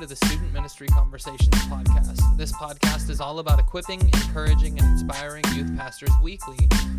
the Student Ministry Conversations podcast. This podcast is all about equipping, encouraging, and inspiring youth pastors weekly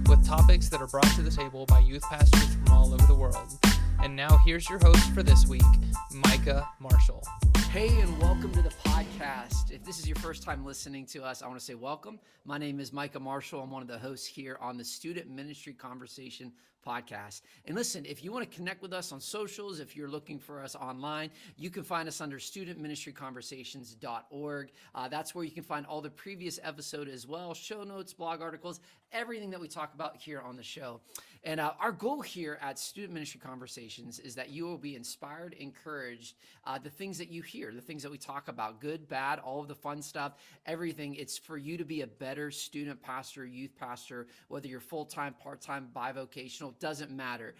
with topics that are brought to the table by youth pastors from all over the world. And now here's your host for this week, Micah Marshall. Hey, and welcome to the podcast. If this is your first time listening to us, I want to say welcome. My name is Micah Marshall. I'm one of the hosts here on the Student Ministry Conversation podcast. And listen, if you want to connect with us on socials, if you're looking for us online, you can find us under studentministryconversations.org. That's where you can find all the previous episode as well, show notes, blog articles, everything that we talk about here on the show. And our goal here at Student Ministry Conversations is that you will be inspired, encouraged, the things that you hear, the things that we talk about, good, bad, all of the fun stuff, everything. It's for you to be a better student pastor, youth pastor, whether you're full-time, part-time, bivocational, doesn't matter.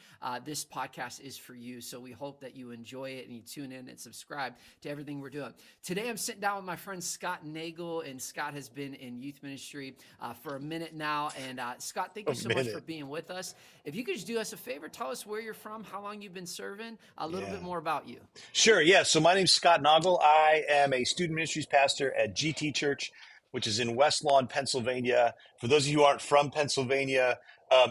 This podcast is for you. So we hope that you enjoy it and you tune in and subscribe to everything we're doing. Today, I'm sitting down with my friend Scott Nagle, and Scott has been in youth ministry for a minute now. And Scott, thank you so much for being with us. If you could just do us a favor, tell us where you're from, how long you've been serving, a little bit more about you. Sure. Yeah. So my name's Scott Nagle. I am a student ministries pastor at GT Church, which is in West Lawn, Pennsylvania. For those of you who aren't from Pennsylvania,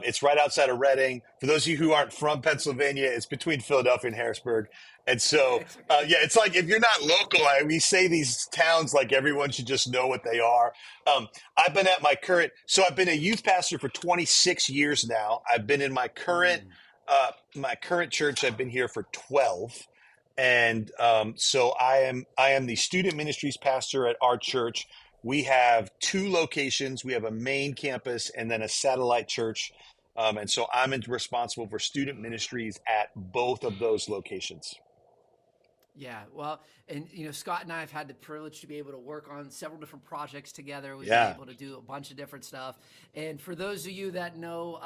it's right outside of Reading. For those of you who aren't from Pennsylvania, it's between Philadelphia and Harrisburg. And so, it's like if you're not local, we say these towns like everyone should just know what they are. I've been at I've been a youth pastor for 26 years now. I've been in my current church. I've been here for 12. And so I am the student ministries pastor at our church. We have 2 locations. We have a main campus and then a satellite church. And so I'm responsible for student ministries at both of those locations. Yeah, well, and Scott and I have had the privilege to be able to work on several different projects together. We've been able to do a bunch of different stuff. And for those of you that know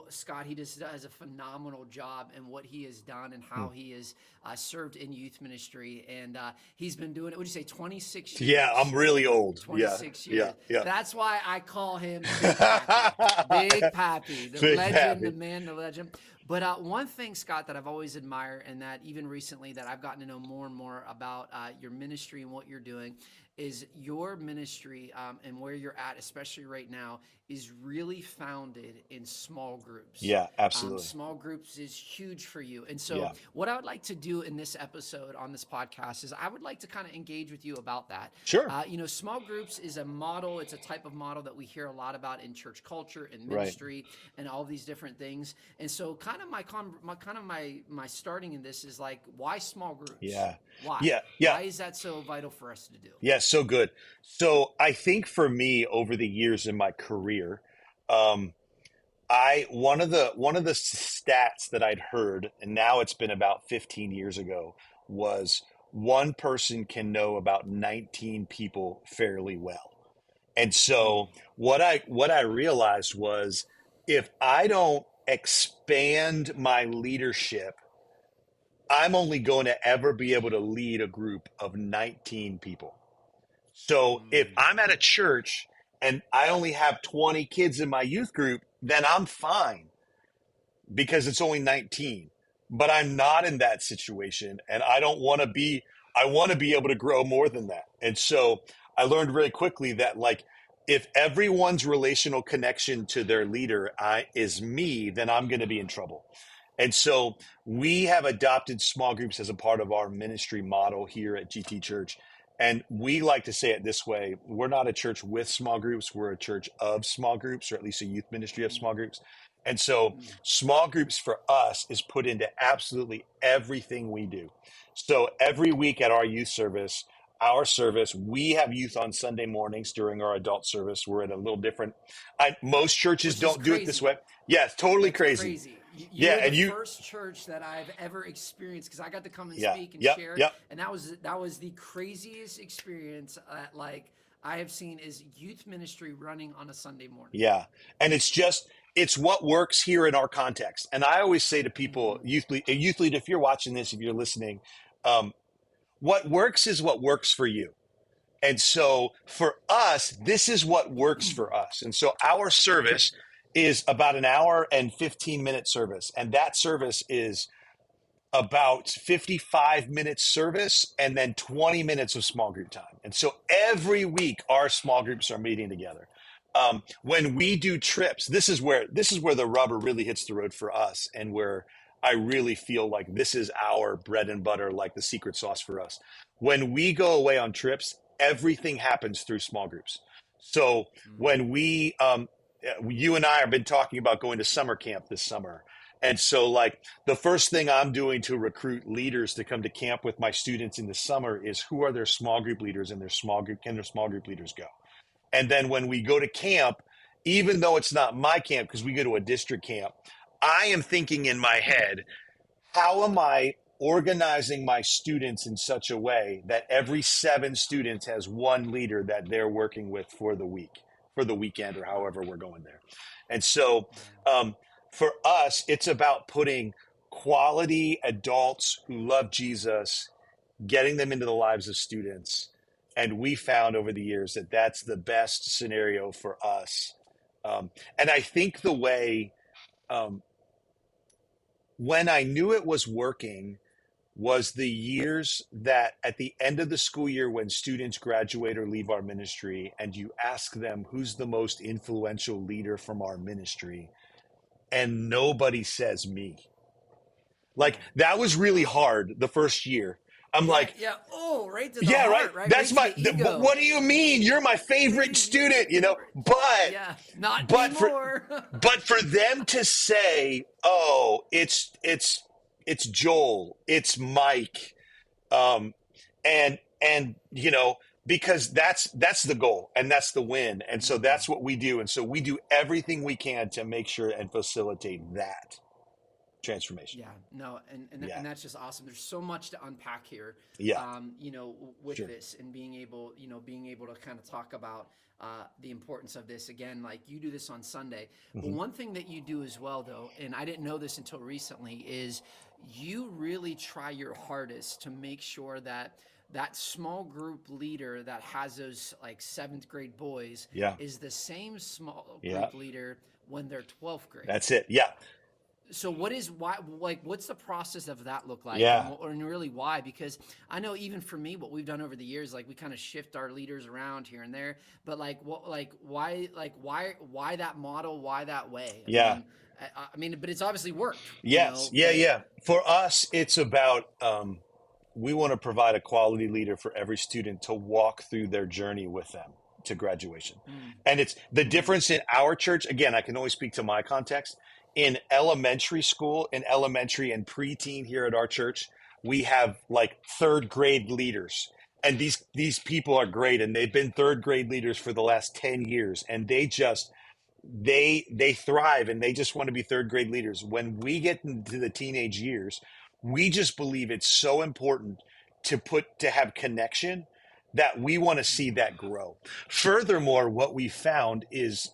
Scott, he just does a phenomenal job in what he has done and how he has served in youth ministry. And he's been doing it, would you say 26 years? Yeah, I'm really old. 26 years. Yeah. That's why I call him Big Pappy. Big Pappy, the legend, the man, the legend. But one thing, Scott, that I've always admired, and that even recently that I've gotten to know more and more about your ministry and what you're doing, is your ministry and where you're at, especially right now, is really founded in small groups. Yeah, absolutely. Small groups is huge for you. And so what I would like to do in this episode on this podcast is I would like to kind of engage with you about that. Sure. Small groups is a model. It's a type of model that we hear a lot about in church culture and ministry and all these different things. And so kind of my starting in this is like, why small groups? Yeah. Why? Yeah. Why is that so vital for us to do? Yeah, so good. So I think for me over the years in my career, one of the stats that I'd heard, and now it's been about 15 years ago, was one person can know about 19 people fairly well. And so what I realized was if I don't expand my leadership, I'm only going to ever be able to lead a group of 19 people. So if I'm at a church and I only have 20 kids in my youth group, then I'm fine because it's only 19. But I'm not in that situation, and I want to be able to grow more than that. And so I learned very quickly that if everyone's relational connection to their leader is me, then I'm going to be in trouble. And so we have adopted small groups as a part of our ministry model here at GT Church. And we like to say it this way: we're not a church with small groups, we're a church of small groups, or at least a youth ministry of small groups. And so small groups for us is put into absolutely everything we do. So every week at our youth service, we have youth on Sunday mornings during our adult service. We're at a little different. Most churches don't do it this way. Yeah, it's totally crazy. You're the first church that I've ever experienced, because I got to come and speak and share, and that was the craziest experience I have seen is youth ministry running on a Sunday morning. Yeah, and it's what works here in our context. And I always say to people, youth lead, if you're watching this, if you're listening, what works is what works for you. And so for us, this is what works for us. And so our service is about an hour and 15-minute service. And that service is about 55 minutes service and then 20 minutes of small group time. And so every week our small groups are meeting together. When we do trips, this is where the rubber really hits the road for us, and where I really feel like this is our bread and butter, like the secret sauce for us. When we go away on trips, everything happens through small groups. So when you and I have been talking about going to summer camp this summer. And so like the first thing I'm doing to recruit leaders to come to camp with my students in the summer is who are their small group leaders, and can their small group leaders go? And then when we go to camp, even though it's not my camp, because we go to a district camp, I am thinking in my head, how am I organizing my students in such a way that every 7 students has one leader that they're working with for the weekend, or however we're going there. And so for us, it's about putting quality adults who love Jesus, getting them into the lives of students. And we found over the years that that's the best scenario for us. And I think the way, when I knew it was working, was the years that at the end of the school year, when students graduate or leave our ministry, and you ask them who's the most influential leader from our ministry, and nobody says me. Like, that was really hard the first year. I'm like, right to the heart, right? That's right what do you mean? You're my favorite student, but not anymore. But for them to say, oh, it's Joel, it's Mike, and because that's the goal and that's the win. And so that's what we do. And so we do everything we can to make sure and facilitate that transformation. Yeah, no, and that's just awesome. There's so much to unpack here. Yeah. With this, and being able to kind of talk about the importance of this. Again, like, you do this on Sunday. But one thing that you do as well, though, and I didn't know this until recently, is you really try your hardest to make sure that small group leader that has those like 7th grade boys is the same small group leader when they're 12th grade. That's it. Yeah. So what's the process of that look like? Yeah. And really why? Because I know even for me, what we've done over the years, like, we kind of shift our leaders around here and there, but why that model? Why that way? I mean, but it's obviously worked. Yes. Yeah. For us, it's about, we want to provide a quality leader for every student to walk through their journey with them to graduation. And it's the difference in our church. Again, I can only speak to my context. In elementary school, in elementary and preteen here at our church, we have like 3rd grade leaders. And these people are great. And they've been 3rd grade leaders for the last 10 years. And they thrive, and they just want to be 3rd grade leaders. When we get into the teenage years, we just believe it's so important to have connection, that we want to see that grow. Furthermore, what we found is,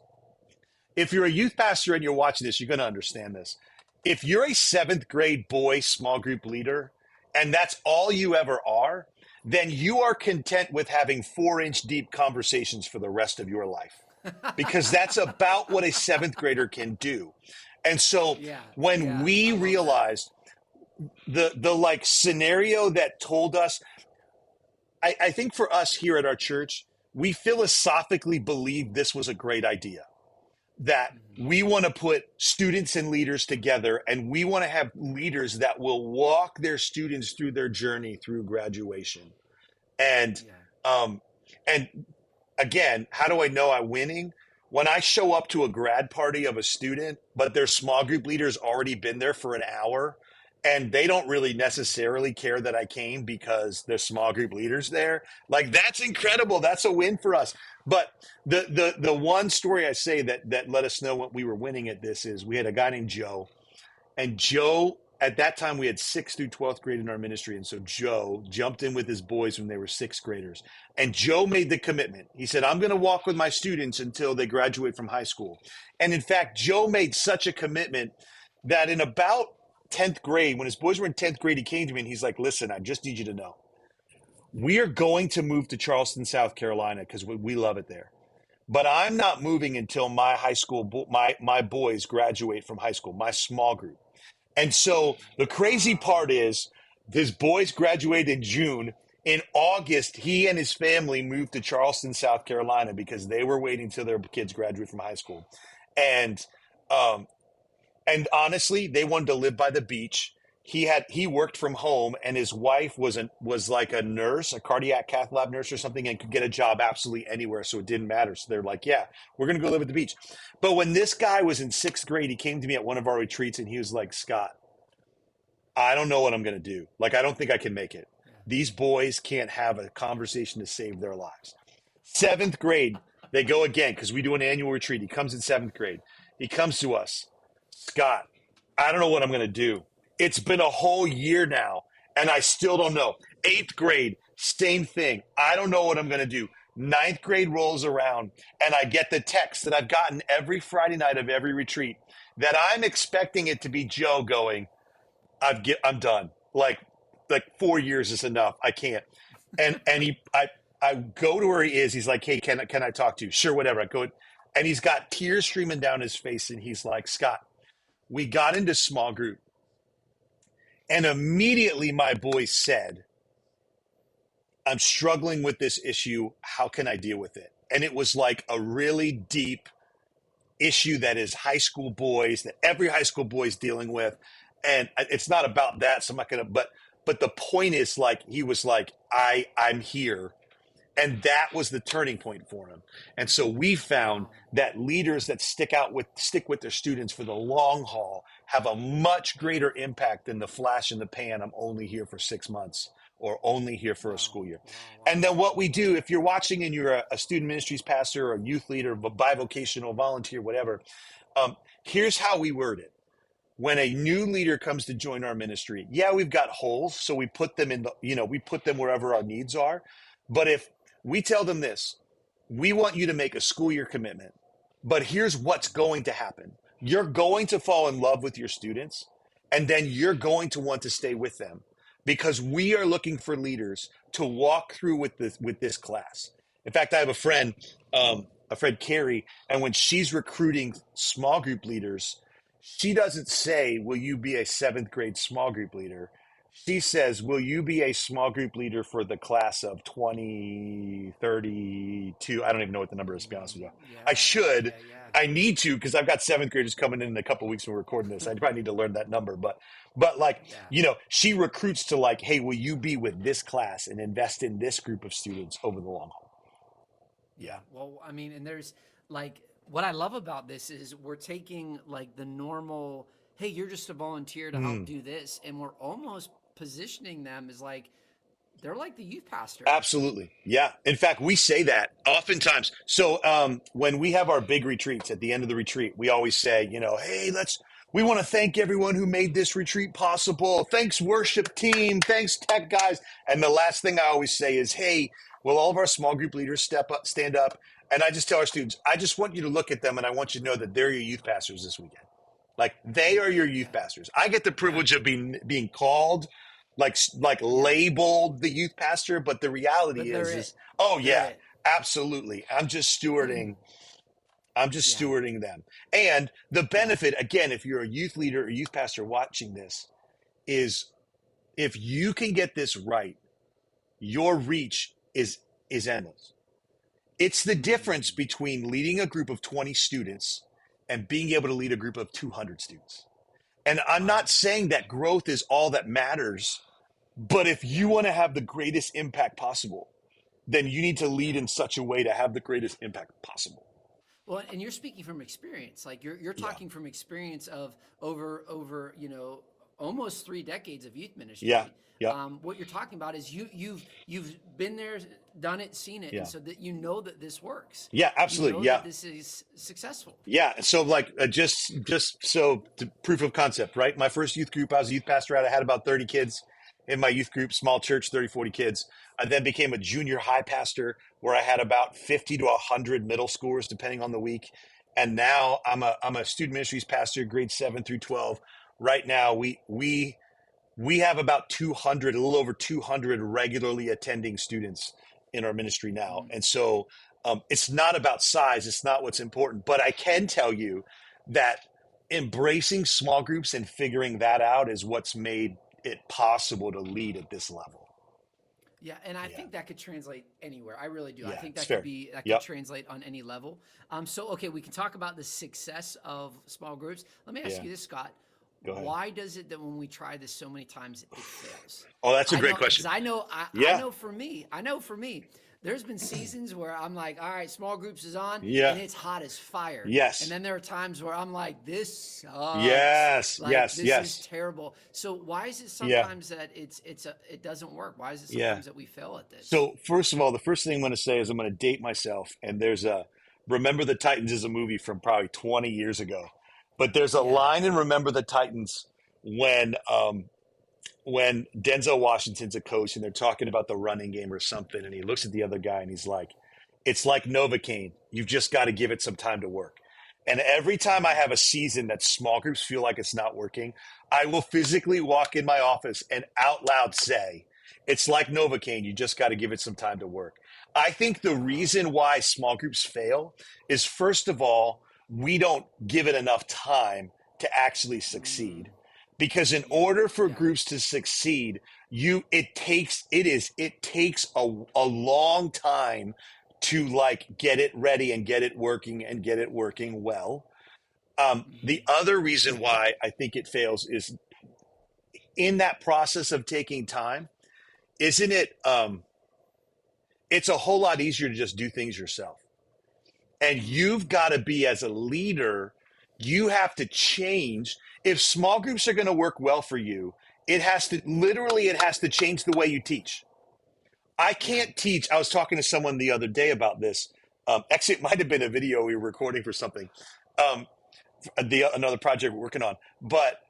if you're a youth pastor and you're watching this, you're going to understand this. If you're a 7th grade boy small group leader, and that's all you ever are, then you are content with having 4-inch deep conversations for the rest of your life, because that's about what a 7th grader can do. And so when we realized the like scenario that told us, I think for us here at our church, we philosophically believed this was a great idea. That we want to put students and leaders together, and we want to have leaders that will walk their students through their journey through graduation. And again, how do I know I'm winning? When I show up to a grad party of a student, but their small group leader's already been there for an hour, and they don't really necessarily care that I came because their small group leader's there. Like, that's incredible. That's a win for us. But the one story I say that let us know what we were winning at this is, we had a guy named Joe. And Joe, at that time, we had 6th through 12th grade in our ministry. And so Joe jumped in with his boys when they were 6th graders. And Joe made the commitment. He said, I'm going to walk with my students until they graduate from high school. And in fact, Joe made such a commitment that in about 10th grade, when his boys were in 10th grade, he came to me and he's like, listen, I just need you to know, we are going to move to Charleston, South Carolina, because we love it there. But I'm not moving until my high school, my boys graduate from high school, my small group. And so the crazy part is his boys graduated in June. In August, he and his family moved to Charleston, South Carolina, because they were waiting till their kids graduate from high school. And um, and honestly, they wanted to live by the beach. He worked from home, and his wife was like a nurse, a cardiac cath lab nurse or something, and could get a job absolutely anywhere, so it didn't matter. So they're like, yeah, we're gonna go live at the beach. But when this guy was in 6th grade, he came to me at one of our retreats, and he was like, Scott, I don't know what I'm gonna do. Like, I don't think I can make it. These boys can't have a conversation to save their lives. 7th grade, they go again because we do an annual retreat. He comes in 7th grade. He comes to us, Scott, I don't know what I'm going to do. It's been a whole year now, and I still don't know. 8th grade, same thing. I don't know what I'm going to do. 9th grade rolls around, and I get the text that I've gotten every Friday night of every retreat that I'm expecting it to be Joe going, I'm done. Like 4 years is enough. I can't. And I go to where he is. He's like, hey, can I talk to you? Sure, whatever. I go, and he's got tears streaming down his face, and he's like, Scott, we got into small group, and immediately my boys said, I'm struggling with this issue. How can I deal with it? And it was like a really deep issue that is high school boys, that every high school boy is dealing with. And it's not about that. So I'm not going to, but the point is, like, he was like, I'm here. And that was the turning point for him. And so we found that leaders that stick with their students for the long haul have a much greater impact than the flash in the pan. I'm only here for 6 months or only here for a school year. And then what we do, if you're watching and you're a student ministries pastor or a youth leader, bivocational volunteer, whatever, here's how we word it. When a new leader comes to join our ministry, yeah, we've got holes, so we put them we put them wherever our needs are. But if we tell them this, we want you to make a school year commitment, but here's what's going to happen. You're going to fall in love with your students, and then you're going to want to stay with them because we are looking for leaders to walk through with this class. In fact, I have a friend Carrie, and when she's recruiting small group leaders, she doesn't say, will you be a 7th-grade small group leader? She says, will you be a small group leader for the class of 2032? I don't even know what the number is, to be honest with you. I should. I need to, because I've got 7th-graders coming in a couple of weeks when we're recording this. I probably need to learn that number. But she recruits to like, hey, will you be with this class and invest in this group of students over the long haul? Yeah. Well, I mean, and there's like, what I love about this is we're taking like the normal, hey, you're just a volunteer to help do this. And we're almost positioning them as like, they're like the youth pastor. Absolutely. Yeah. In fact, we say that oftentimes. So when we have our big retreats, at the end of the retreat, we always say, hey, we want to thank everyone who made this retreat possible. Thanks, worship team. Thanks, tech guys. And the last thing I always say is, hey, will all of our small group leaders stand up? And I just tell our students, I just want you to look at them, and I want you to know that they're your youth pastors this weekend. Like, they are your youth pastors. I get the privilege of being called, like labeled the youth pastor, but the reality is absolutely. I'm just stewarding them. And the benefit, again, if you're a youth leader or youth pastor watching this, is if you can get this right, your reach is endless. It's the difference between leading a group of 20 students and being able to lead a group of 200 students. And I'm not saying that growth is all that matters, but if you want to have the greatest impact possible, then you need to lead in such a way to have the greatest impact possible. Well, and you're speaking from experience, like you're talking from experience of over almost 3 decades of youth ministry. Yeah. Yeah. What you're talking about is you've been there, done it, seen it, and so that you know that this works. Yeah, absolutely. That this is successful. Yeah. So just so to proof of concept, right? My first youth group, I was a youth pastor at. I had about 30 kids in my youth group, small church, 30, 40 kids. I then became a junior high pastor where I had about 50 to 100 middle schoolers, depending on the week. And now I'm a student ministries pastor, grades 7 through 12. Right now, we have about 200, a little over 200 regularly attending students in our ministry now. And so it's not about size. It's not what's important. But I can tell you that embracing small groups and figuring that out is what's made it possible to lead at this level. Yeah, and I think that could translate anywhere. I really do. I Yeah, think it's that fair. could Yep. translate on any level. So okay, we can talk about the success of small groups. Let me ask Yeah. you this, Scott. Go ahead. Why does it that when we try this so many times it fails? Oh, that's a I great know, question. 'cause I Yeah. know for me, there's been seasons where I'm like, all right, small groups is on, Yeah. and it's hot as fire. Yes. And then there are times where I'm like, this sucks. Yes. Like Yes. this Yes. is terrible. So why is it Yeah. sometimes that it doesn't work? Why is it Yeah. sometimes that we fail at this? So first of all, the first thing I'm going to say is I'm going to date myself. And there's Remember the Titans is a movie from probably 20 years ago, but there's a Yeah. line in Remember the Titans when Denzel Washington's a coach and they're talking about the running game or something, and he looks at the other guy and he's like, "It's like Novocaine. You've just got to give it some time to work." And every time I have a season that small groups feel like it's not working, I will physically walk in my office and out loud say, "It's like Novocaine. You just got to give it some time to work." I think the reason why small groups fail is, first of all, we don't give it enough time to actually succeed. Because in order for Yeah. groups to succeed, it takes a long time to like get it ready and get it working and get it working well. The other reason why I think it fails is in that process of taking time, isn't it? It's a whole lot easier to just do things yourself. And you've got to be, as a leader, you have to change. If small groups are going to work well for you, it has to change the way you teach. I can't teach. I was talking to someone the other day about this. Actually, it might have been a video we were recording for something, another project we're working on. But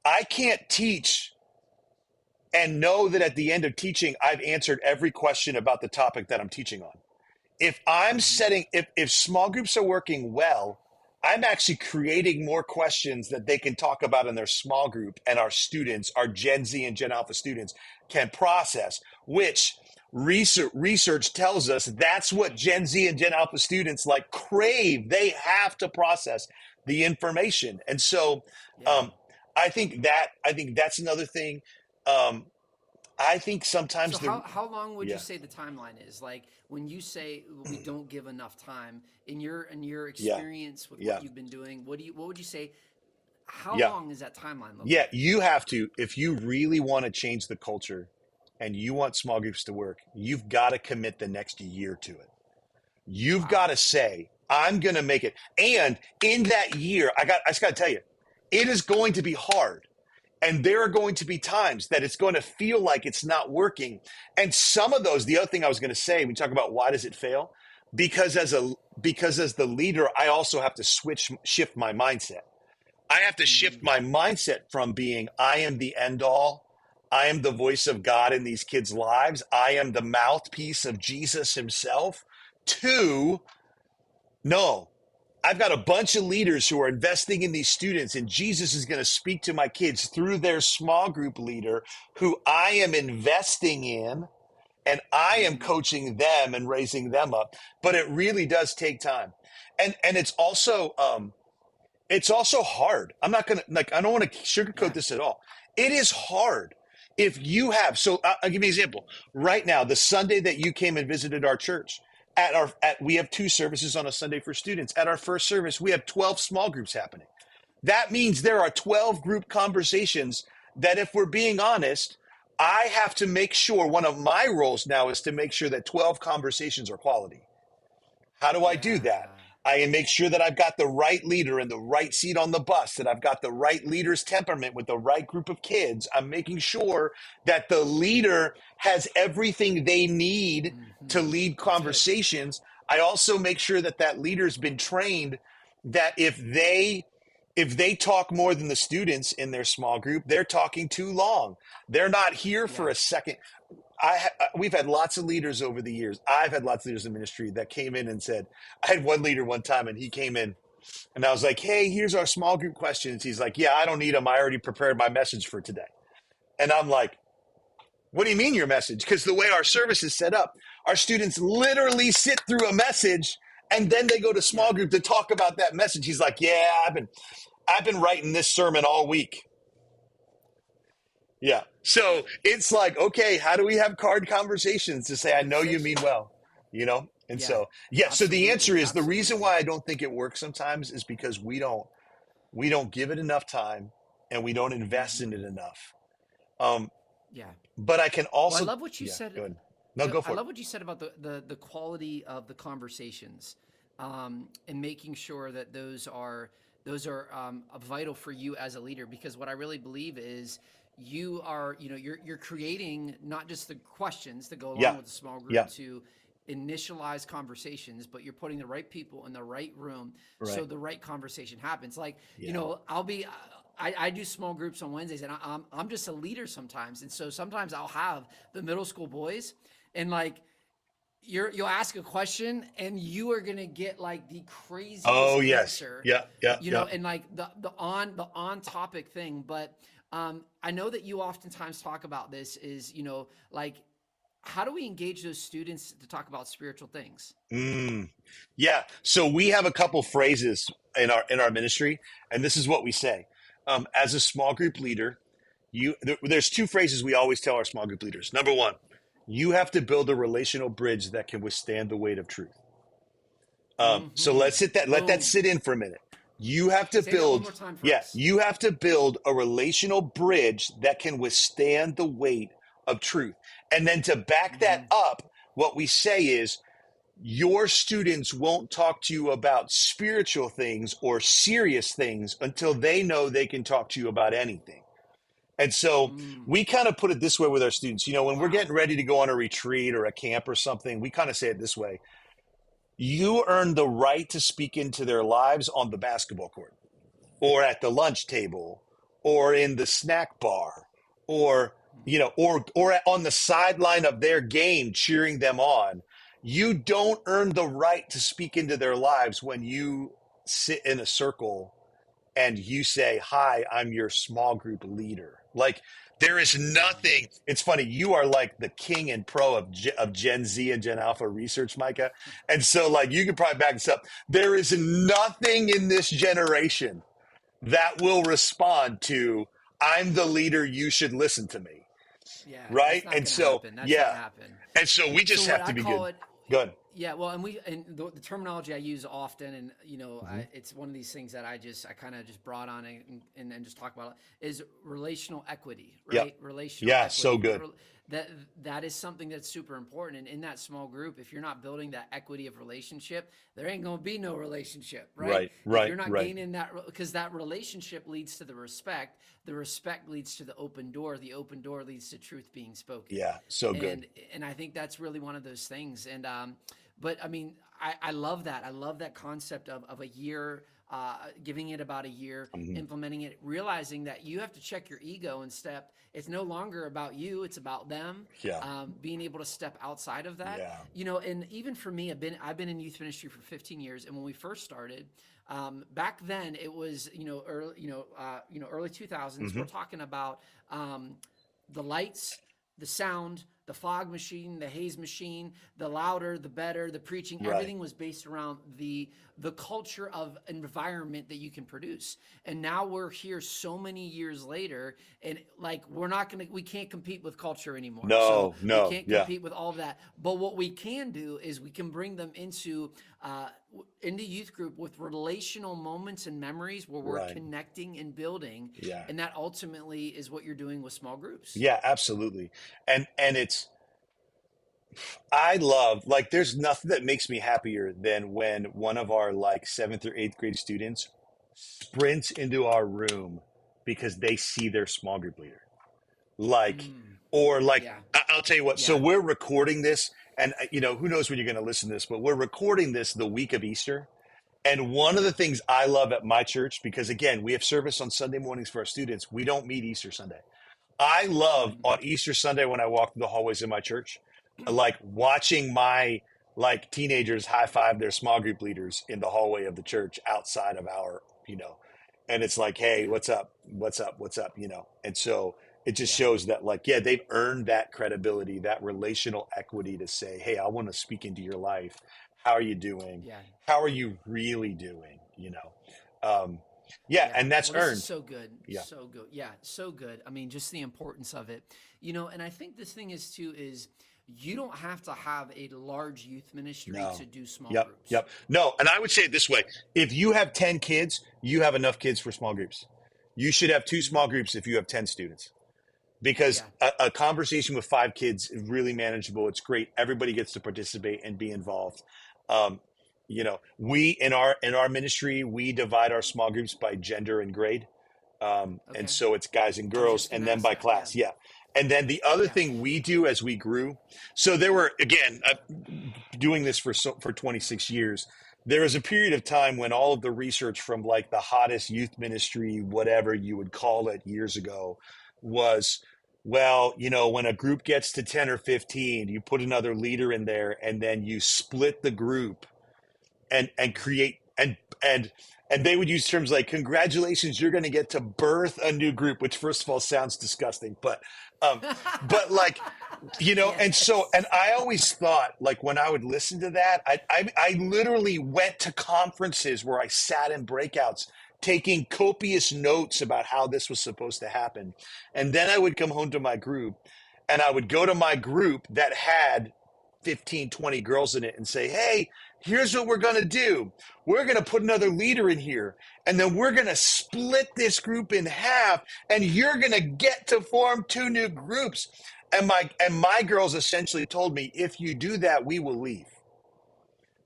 I can't teach and know that at the end of teaching, I've answered every question about the topic that I'm teaching on. If if small groups are working well, I'm actually creating more questions that they can talk about in their small group, and our students, our Gen Z and Gen Alpha students, can process, which research tells us that's what Gen Z and Gen Alpha students like crave. They have to process the information. And so I think that's another thing. I think sometimes So how long would you say the timeline is? Like when you say we don't give enough time in your experience with what you've been doing, what would you say? How long is that timeline look? Yeah, you have to, if you really want to change the culture and you want small groups to work, you've got to commit the next year to it. You've got to say, I'm going to make it. And in that year, I just got to tell you, it is going to be hard. And there are going to be times that it's going to feel like it's not working. And some of those, the other thing I was going to say, we talk about why does it fail? Because as the leader, I also have to shift my mindset. I have to shift my mindset from being, I am the end all. I am the voice of God in these kids' lives. I am the mouthpiece of Jesus himself, to, no, I've got a bunch of leaders who are investing in these students, and Jesus is going to speak to my kids through their small group leader who I am investing in, and I am coaching them and raising them up. But it really does take time. And it's also hard. I'm not going to, I don't want to sugarcoat this at all. It is hard. If you have, so I'll give you an example. Right now, the Sunday that you came and visited our church, we have 2 services on a Sunday for students. At our first service, we have 12 small groups happening. That means there are 12 group conversations that, if we're being honest, I have to make sure, one of my roles now is to make sure that 12 conversations are quality. How do I do that? I make sure that I've got the right leader in the right seat on the bus, that I've got the right leader's temperament with the right group of kids. I'm making sure that the leader has everything they need to lead conversations. I also make sure that that leader's been trained that if they talk more than the students in their small group, they're talking too long. They're not here for a second. We've had lots of leaders over the years. I've had lots of leaders in ministry that came in and said, I had one leader one time, and he came in and I was like, hey, here's our small group questions. He's like, yeah, I don't need them. I already prepared my message for today. And I'm like, what do you mean your message? Because the way our service is set up, our students literally sit through a message and then they go to small group to talk about that message. He's like, yeah, I've been writing this sermon all week. Yeah. So it's like, okay, how do we have card conversations to say, I know you mean well, you know? And Yeah, so, yeah. So the answer absolutely, is the reason absolutely. why I don't think it works sometimes is because we don't give it enough time and we don't invest in Hmm. it enough. Um, Yeah. but I can Well, I also, love what you yeah, said. go ahead. No, go I for it. love what you said about the quality of the conversations, and making sure that those are vital for you as a leader. Because what I really believe is you're creating not just the questions that go Yeah. along with the small group Yeah. to initialize conversations, but you're putting the right people in the right room so Right. the right conversation happens. Like, Yeah. I do small groups on Wednesdays, and I'm just a leader sometimes, and so sometimes I'll have the middle school boys, and like you'll ask a question, and you are gonna get like the craziest Oh, yes. answer, Yeah. Yeah. Yeah. and like the on topic thing. But I know that you oftentimes talk about this is like how do we engage those students to talk about spiritual things? Mm. Yeah. So we have a couple phrases in our ministry, and this is what we say. As a small group leader, there's two phrases we always tell our small group leaders. Number one, you have to build a relational bridge that can withstand the weight of truth. So Mm-hmm. let that Boom. sit in for a minute. You have to Say that one build, more time for yeah, us. you have to build a relational bridge that can withstand the weight of truth. And then to back that Mm-hmm. up, what we say is your students won't talk to you about spiritual things or serious things until they know they can talk to you about anything. And so Mm. we kind of put it this way with our students. When we're Wow. getting ready to go on a retreat or a camp or something, we kind of say it this way: you earn the right to speak into their lives on the basketball court or at the lunch table or in the snack bar or or on the sideline of their game cheering them on. You don't earn the right to speak into their lives when you sit in a circle and you say, "Hi, I'm your small group leader." Like, there is nothing. It's funny. You are like the king and pro of Gen Z and Gen Alpha research, Micah. And so, like, you could probably back this up. There is nothing in this generation that will respond to, "I'm the leader. You should listen to me." Yeah, Right. that's not And going to so, happen. That's not going yeah. to happen. And so we So just what have to I be call good. it, Good. yeah. Well, and the terminology I use often, and Mm-hmm. it's one of these things that I kind of just brought on and just talk about it, is relational equity, Yep. right? Relational Yeah. So equity. good. That that is something that's super important. And in that small group, if you're not building that equity of relationship, there ain't going to be no relationship, right? Right. If Right. you're not Right. gaining that, because that relationship leads to the respect leads to the open door leads to truth being spoken. Yeah. So good. And I think that's really one of those things. And but I mean, I love that. I love that concept of a year, giving it about a year, Mm-hmm. implementing it, realizing that you have to check your ego and step. It's no longer about you; it's about them. Yeah. Being able to step outside of that, Yeah. and even for me, I've been in youth ministry for 15 years, and when we first started, back then it was early 2000s. Mm-hmm. We're talking about the lights, the sound, the fog machine, the haze machine, the louder, the better, the preaching, Right. everything was based around the culture of environment that you can produce. And now we're here so many years later, and like we can't compete with culture anymore. So No. we No. can't Yeah. compete with all of that. But what we can do is we can bring them into youth group with relational moments and memories where we're Right. connecting and building, Yeah. and that ultimately is what you're doing with small groups. Yeah, absolutely. And I love, like, there's nothing that makes me happier than when one of our like seventh or eighth grade students sprints into our room because they see their small group leader. Like, Mm, or like, yeah, I'll tell you what, so yeah. we're recording this, and who knows when you're going to listen to this, but we're recording this the week of Easter. And one of the Yeah. things I love at my church, because again, we have service on Sunday mornings for our students, we don't meet Easter Sunday. I love Mm. on Easter Sunday when I walk through the hallways in my church, like watching my like teenagers high five their small group leaders in the hallway of the church outside of our. And it's like, hey, Yeah. what's up? What's up? What's up? And so it just Yeah. shows that, like, yeah, they've earned that credibility, that relational equity to say, hey, I want to speak into your life. How are you doing? Yeah. How are you really doing? Um, Yeah, Yeah. and that's Well, this is earned. so good. Yeah. So good. Yeah, so good. I mean, just the importance of it. And I think this thing is too is you don't have to have a large youth ministry No. to do small Yep. groups. Yep. No, and I would say it this way: if you have 10 kids, you have enough kids for small groups. You should have two Hmm. small groups if you have 10 students. Because Yeah. a conversation with 5 kids is really manageable. It's great. Everybody gets to participate and be involved. Um, we in our ministry we divide our small groups by gender and grade, and Okay. so it's guys and I was girls, just going and to then ask by that. Yeah. class. Yeah, and then the other Yeah. thing we do as we grew. So there were again doing this for 26 years. There was a period of time when all of the research from like the hottest youth ministry, whatever you would call it, years ago, was well, when a group gets to 10 or 15, you put another leader in there and then you split the group and create and they would use terms like congratulations, you're going to get to birth a new group, which first of all sounds disgusting, um but like and Yes. I always thought, like, when I would listen to that, I literally went to conferences where I sat in breakouts taking copious notes about how this was supposed to happen. And then I would come home to my group and I would go to my group that had 15, 20 girls in it and say, hey, here's what we're going to do. We're going to put another leader in here, and then we're going to split this group in half, and you're going to get to form two new groups. And my girls essentially told me, if you do that, we will leave,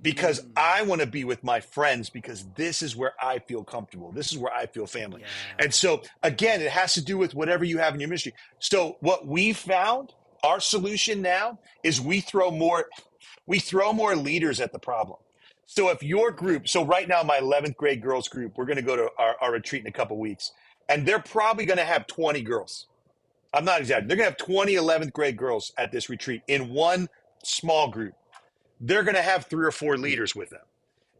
because Mm. I want to be with my friends, because this is where I feel comfortable. This is where I feel family. Yeah. And so again, it has to do with whatever you have in your ministry. So what we found, our solution now is we throw more leaders at the problem. So if your Okay. group, so right now my 11th grade girls group, we're going to go to our retreat in a couple weeks, and they're probably going to have 20 girls. I'm not exaggerating. They're going to have 20 11th grade girls at this retreat in one small group. They're going to have 3 or 4 leaders with them.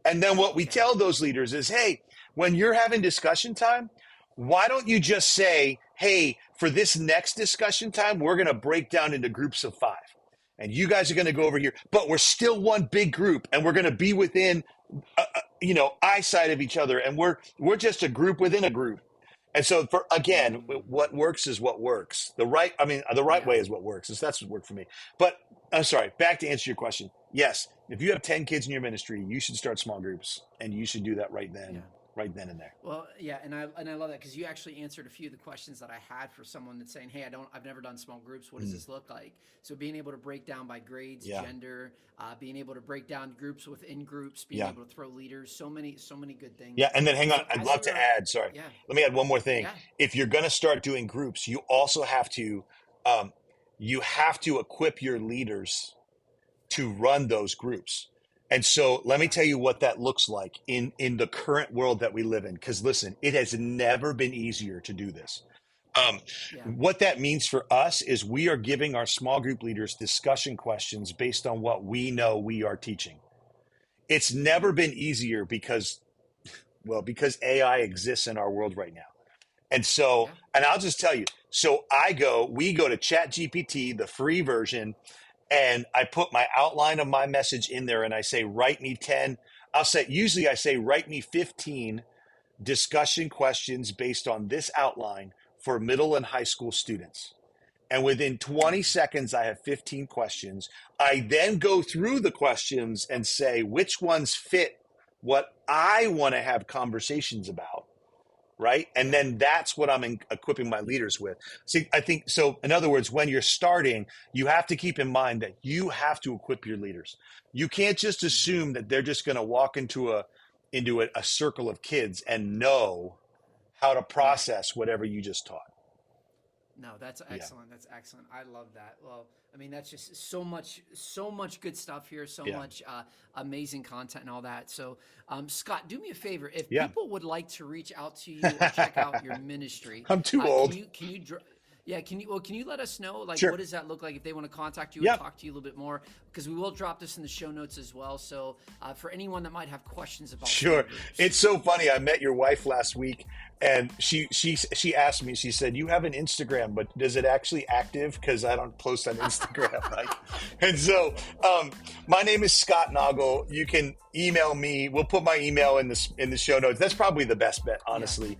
And then what we Okay. tell those leaders is, hey, when you're having discussion time, why don't you just say, hey, for this next discussion time, we're going to break down into groups of 5. And you guys are going to go Okay. over here, but we're still one big group, and we're going to be within, eyesight of each other, and we're just a group within a group. And so, for again, Mm. what works is what works. The right Yeah. way is what works. That's what worked for me. But I'm sorry. Back to answer your question. Yes, if you have 10 kids in your ministry, you should start small groups, and you should do that Yeah. right then and there. Well, yeah, and I love that because you actually answered a few of the questions that I had for someone that's saying, "Hey, I've never done small groups. What does Mm, this look like?" So being able to break down by grades, yeah, gender, being able to break down groups within groups, being yeah, able to throw leaders, so many good yeah. things. And then hang And on. so I'd as love we to are, add. Sorry, yeah, let me add one more thing. yeah, If you're going to start doing groups, um, you have to equip your leaders to run those groups. And so let me yeah, tell you what that looks like in the current world that we live in. Because listen, it has never been easier to do this. Um, yeah, what that means for us is we are giving our small group leaders discussion questions based on what we know we are teaching. It's never mm, been easier because AI exists in our world right now. And so, yeah, and I'll just tell you, so we go to ChatGPT, the free version, and I put my outline of my message in there, and I say, write me 10. Usually I say, write me 15 discussion questions based on this outline for middle and high school students. And within 20 mm, seconds, I have 15 questions. I then go through the questions and say which ones fit what I want to have conversations about, right? And yeah, then that's what I'm equipping my leaders with. See, I think so. In other words, when you're starting, you have to keep in mind that you have to equip your leaders. You can't just mm, assume that they're just going to walk into a circle of kids and know how to yeah. process whatever you just taught. No, that's Yeah, excellent. That's excellent. I love that. Well, I mean, that's just so much good stuff here. So yeah, much amazing content and all that. So, Scott, do me a favor. If yeah. people would like to reach out to you or check out your ministry, I'm too can old. you Yeah, can you let us know, like, Sure. what does that look like if they want to contact you Yep. and talk to you a little bit more? Because we will drop this in the show notes as well. So for anyone that might have questions about Sure. small groups. It's so funny. I met your wife last week, and she asked me. She said, "You have an Instagram, but does it actually active? Because I don't post on Instagram, right?" And so, my name is Scott Nagle. You can email me. We'll put my email in the show notes. That's probably the best bet, honestly.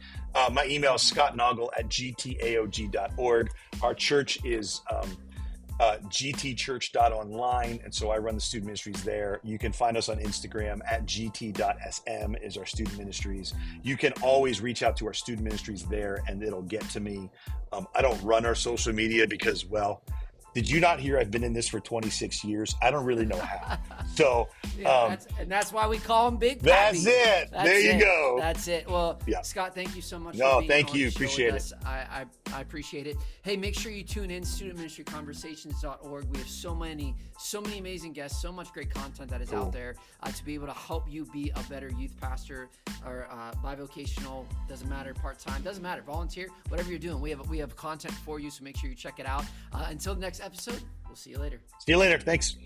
My email is scottnagle@gtaog.org. Our church is gtchurch.online, and so I run the student ministries there. You can find us on Instagram at gt.sm is our student ministries. You can always reach out to our student ministries there, and it'll get to me. I don't run our social media because, well, did you not hear I've been in this for 26 years? I don't really know how. So, that's why we call him Big Pappy. That's it. There you go. That's it. Well, Yeah. Scott, thank you so much. No, for being thank on you. the show Appreciate with it. us. I appreciate it. Hey, make sure you tune in studentministryconversations.org. We have so many amazing guests, so much great content that is out there to be able to help you be a better youth pastor or bivocational. Doesn't matter, part-time, doesn't matter, volunteer, whatever you're doing. We have content for you, so make sure you check it out. Until the next episode, we'll see you later. See you later. Thanks.